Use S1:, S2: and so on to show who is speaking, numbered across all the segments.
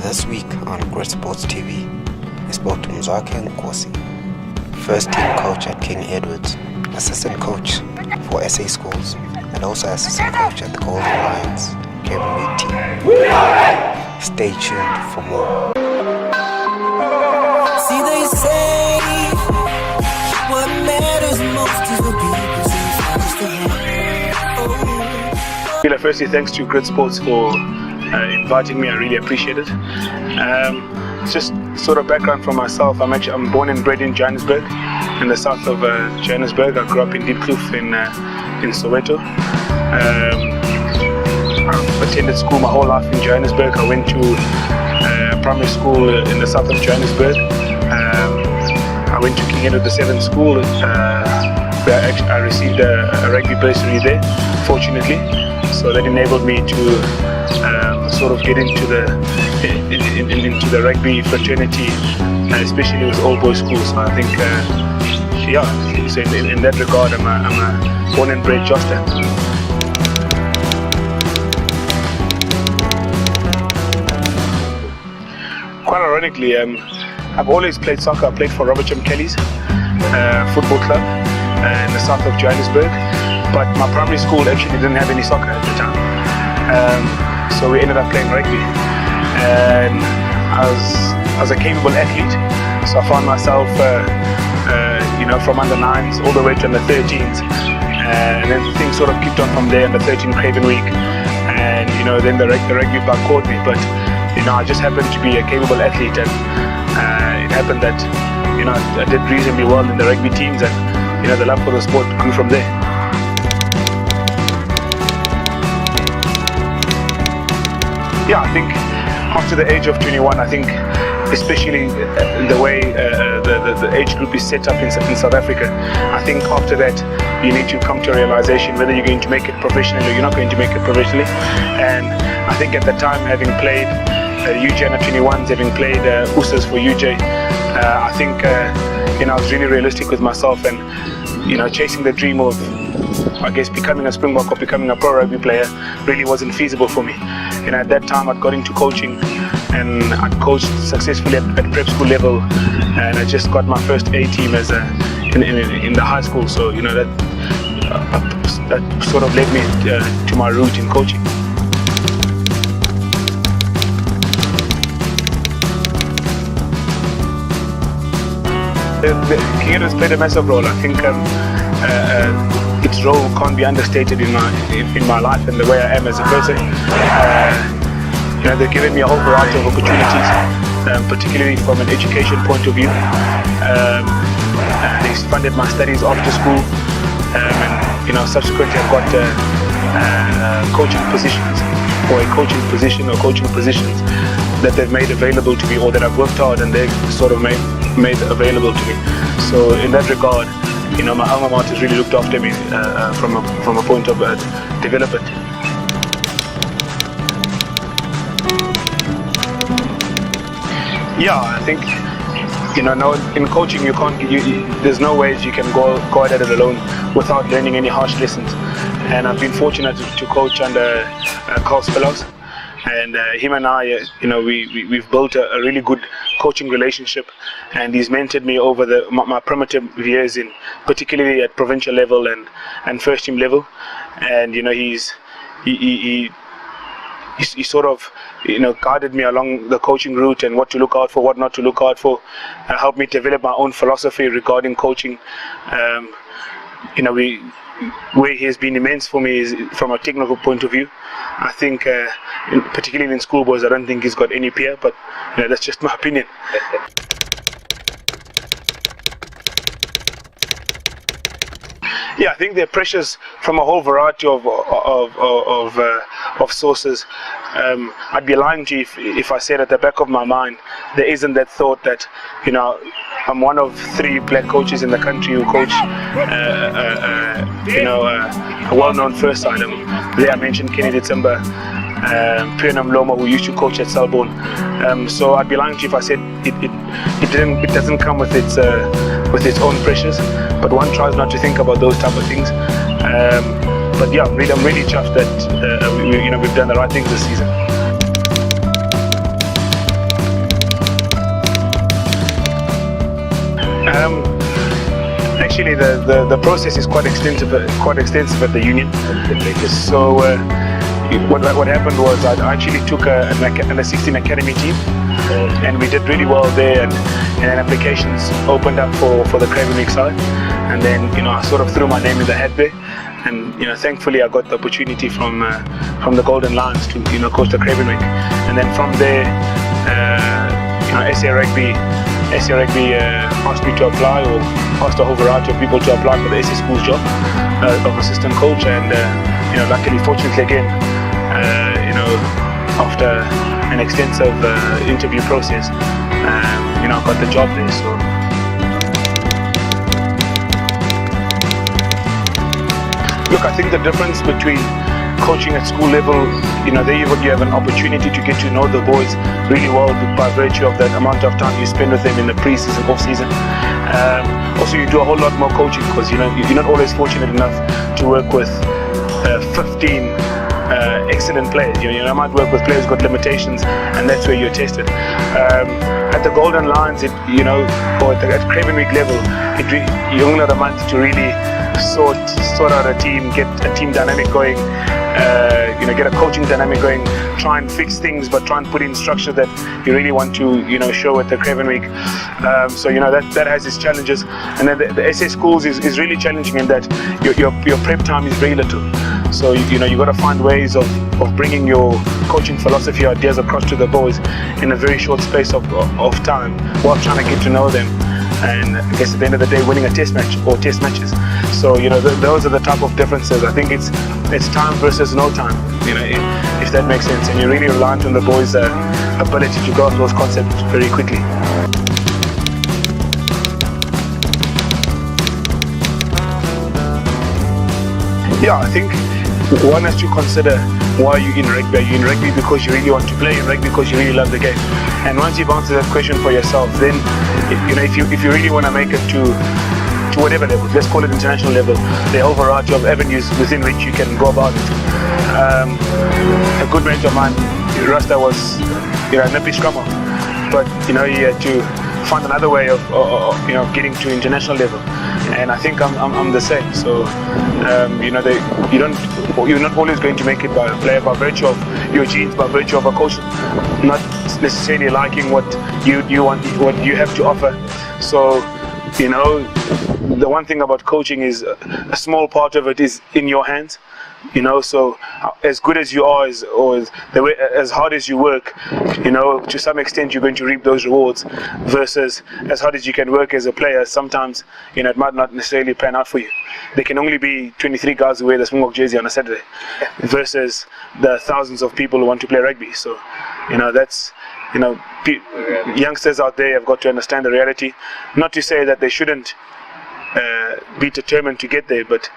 S1: This week on Great Sports TV, we spoke to Mzwakhe Nkosi, first team coach at King Edward's, assistant coach for SA Schools, and also assistant coach at the Golden Lions Kevin Week team. Stay tuned for more.
S2: See, they say what matters most is what people say.
S3: Firstly, thanks to Great Sports for inviting me. I really appreciate it. Just sort of background from myself. I'm born and bred in Johannesburg, in the south of Johannesburg. I grew up in Diepkloof in Soweto. I've attended school my whole life in Johannesburg. I went to primary school in the south of Johannesburg. I went to King Edward the 7th school. Where I received a rugby bursary there, fortunately. So that enabled me to sort of get into the rugby fraternity, especially with all boys schools. So I think, so in that regard, I'm a born and bred Joster. Quite ironically, I've always played soccer. I played for Robert Kelly's football club in the south of Johannesburg, but my primary school actually didn't have any soccer at the time. So we ended up playing rugby, and I was a capable athlete. So I found myself, from under 9s all the way to under 13s, and then things sort of kicked on from there. Under 13 Craven Week, and then the rugby bug caught me. But I just happened to be a capable athlete, and it happened that I did reasonably well in the rugby teams, and the love for the sport grew from there. Yeah, I think after the age of 21, I think especially the way the age group is set up in South Africa, I think after that you need to come to a realization whether you're going to make it professionally or you're not going to make it professionally. And I think at the time, having played UJ under 21s, having played USAs for UJ, I think I was really realistic with myself, and chasing the dream of, I guess, becoming a Springbok or becoming a pro rugby player really wasn't feasible for me. At that time I'd got into coaching, and I'd coached successfully at prep school level, and I just got my first A team as in the high school. So that sort of led me to my route in coaching. King Edward's played a massive role. I think its role can't be understated in my life and the way I am as a person. They've given me a whole variety of opportunities, particularly from an education point of view. They funded my studies after school, and subsequently I've got coaching positions, or a coaching position, or coaching positions that they've made available to me, or that I've worked hard and they've sort of made available to me. So in that regard, my alma mater has really looked after me from a point of development. Yeah, I think now in coaching you can't. There's no ways you can go at it alone without learning any harsh lessons. And I've been fortunate to coach under Carl Spillows, and him and I, we've built a really good coaching relationship, and he's mentored me over my primitive years, particularly at provincial level and first team level. And he sort of guided me along the coaching route, and what to look out for, what not to look out for, helped me develop my own philosophy regarding coaching. Where he has been immense for me is from a technical point of view. I think, particularly in schoolboys, I don't think he's got any peer, but that's just my opinion. Yeah, I think there are pressures from a whole variety of sources. I'd be lying to you if I said at the back of my mind there isn't that thought that I'm one of 3 black coaches in the country who coach a well-known first side. There I mentioned Kennedy Tsimba, Pionam Loma, who used to coach at Selborne. So I'd be lying to you if I said it doesn't come with its own pressures, but one tries not to think about those type of things. But yeah, I'm really chuffed that we've done the right things this season. Actually, the process is quite extensive at the union. So what happened was I actually took an 16 academy team, and we did really well there, and then applications opened up for the Craven Week side, and then I sort of threw my name in the hat there, and thankfully I got the opportunity from the Golden Lions to coach the Craven Week, and then from there SA Rugby asked me to apply, or asked a whole variety of people to apply for the SA Schools job of assistant coach, and luckily, fortunately again, after an extensive interview process, I got the job there. So look, I think the difference between coaching at school level, there you have an opportunity to get to know the boys really well by virtue of that amount of time you spend with them in the pre-season, off-season. Also, you do a whole lot more coaching because you're not always fortunate enough to work with 15 excellent players. You might work with players who've got limitations, and that's where you're tested. At the Golden Lions, or at Craven Week level, you only have a month to really sort out a team, get a team dynamic going, get a coaching dynamic going, try and fix things, but try and put in structure that you really want to show at the Craven Week. So that has its challenges, and then the SA Schools is really challenging in that your prep time is very little. So you got to find ways of bringing your coaching philosophy ideas across to the boys in a very short space of time, while trying to get to know them, and I guess at the end of the day winning a test match or test matches. So those are the type of differences. I think it's time versus no time, if that makes sense, and you're really reliant on the boys' ability to grasp those concepts very quickly. Yeah, I think one has to consider why you're in rugby. Are you in rugby because you really want to play, in rugby because you really love the game? And once you've answered that question for yourself, then if you really want to make it to whatever level, let's call it international level, there are a variety of avenues within which you can go about it. A good mate of mine, Rasta, was a nippy scrummer, but he had to find another way of getting to international level, and I think I'm the same. So you're not always going to make it by a player by virtue of your genes, by virtue of a coach not necessarily liking what you want, what you have to offer. So the one thing about coaching is a small part of it is in your hands. So as good as you are, as hard as you work, to some extent you're going to reap those rewards, versus as hard as you can work as a player, sometimes it might not necessarily pan out for you. There can only be 23 guys who wear the Mzwakhe jersey on a Saturday, versus the thousands of people who want to play rugby. So that's youngsters out there have got to understand the reality. Not to say that they shouldn't be determined to get there, but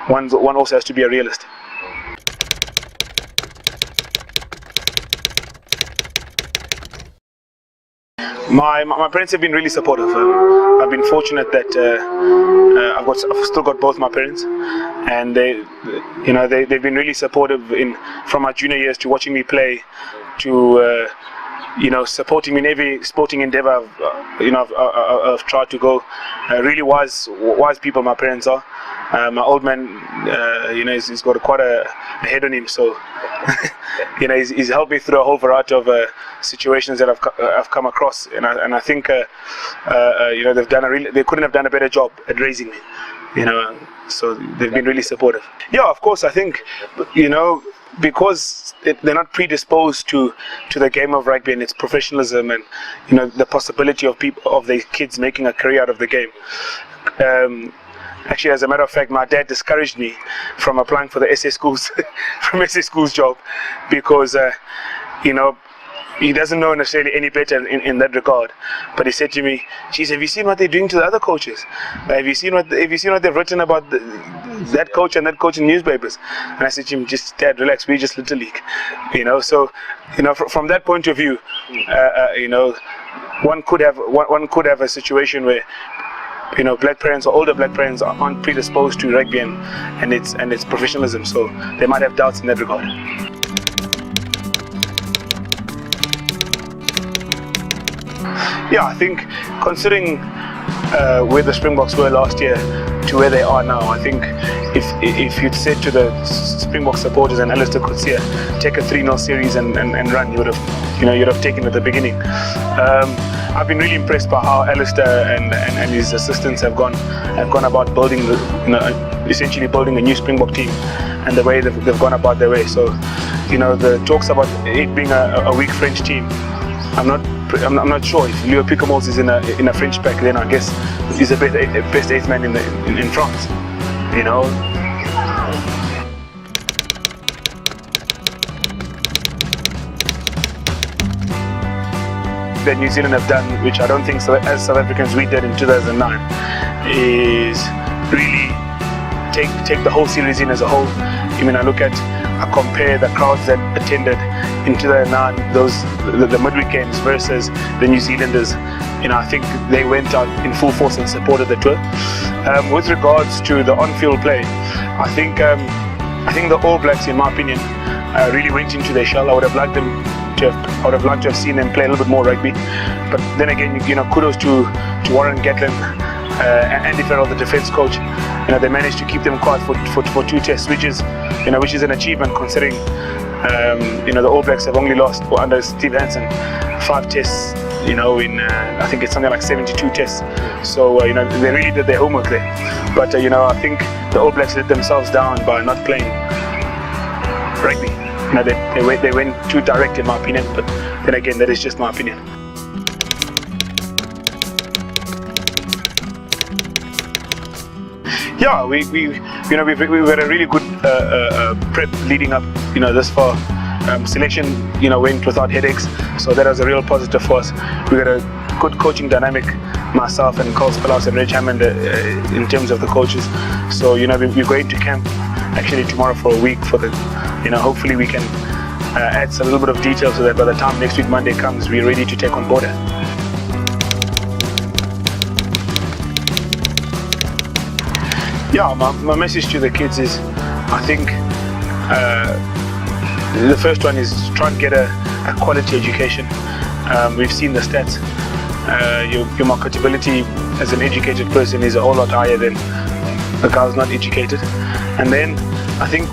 S3: one also has to be a realist. My parents have been really supportive. I've been fortunate that I've still got both my parents, and they've been really supportive from my junior years to watching me play, to supporting me in every sporting endeavor I've tried to go. Really wise people my parents are. My old man, he's got quite a head on him, so he's helped me through a whole variety of situations that I've come across, and I think they couldn't have done a better job at raising me. So they've been really supportive. Yeah, of course, I think because they're not predisposed to the game of rugby and its professionalism, and the possibility of their kids making a career out of the game. Actually, as a matter of fact, my dad discouraged me from applying for the SA Schools job, because he doesn't know necessarily any better in that regard. But he said to me, "Geez, have you seen what they're doing to the other coaches? Have you seen what they've written about that coach and that coach in newspapers?" And I said to him, "Just Dad, relax. We're just Little League." So from that point of view, one could have a situation where black parents or older black parents aren't predisposed to rugby and its professionalism, so they might have doubts in that regard. Yeah, I think considering where the Springboks were last year to where they are now, I think if you'd said to the Springbok supporters and Alistair Coetzee, take a 3-0 series and run, you'd have taken it at the beginning. I've been really impressed by how Alistair and his assistants have gone about building essentially building a new Springbok team, and the way they've gone about their way. So the talks about it being a weak French team, I'm not sure. If Leo Picamolz is in a French pack, then I guess he's the best 8th man in France. That New Zealand have done, which I don't think as South Africans we did in 2009, is really take the whole series in as a whole. I compare the crowds that attended in 2009, the midweek games versus the New Zealanders. I think they went out in full force and supported the tour. With regards to the on-field play, I think the All Blacks, in my opinion, really went into their shell. I would have liked to have seen them play a little bit more rugby. But then again, kudos to Warren Gatland and Andy Farrell, the defence coach. They managed to keep them quiet for 2 tests, which is an achievement considering the All Blacks have only lost under Steve Hansen 5 tests. I think it's something like 72 tests. So they really did their homework there. But I think the All Blacks let themselves down by not playing rugby. They went too direct, in my opinion. But then again, that is just my opinion. Yeah, we had a really good prep leading up, this far. Selection, went without headaches, so that was a real positive for us. We got a good coaching dynamic, myself and Carl Spalas and Reg Hammond in terms of the coaches. So we're going to camp actually tomorrow for a week for the, hopefully we can add a little bit of detail so that by the time next week Monday comes, we're ready to take on board. Yeah, my message to the kids is, I think the first one is try and get a quality education. We've seen the stats. Your marketability as an educated person is a whole lot higher than the guy who's not educated. And then I think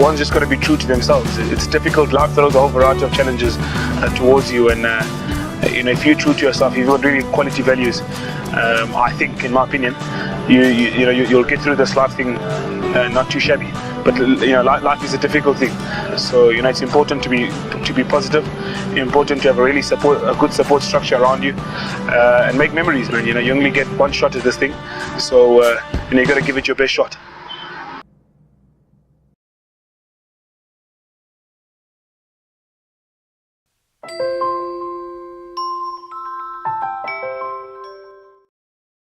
S3: one's just got to be true to themselves. It's difficult. Life throws a whole variety of challenges towards you, and if you're true to yourself, you've got really quality values. I think, in my opinion, you'll get through this life thing not too shabby. But life is a difficult thing, so it's important to be positive. Important to have a good support structure around you, and make memories, man. You only get one shot at this thing, so you got to give it your best shot.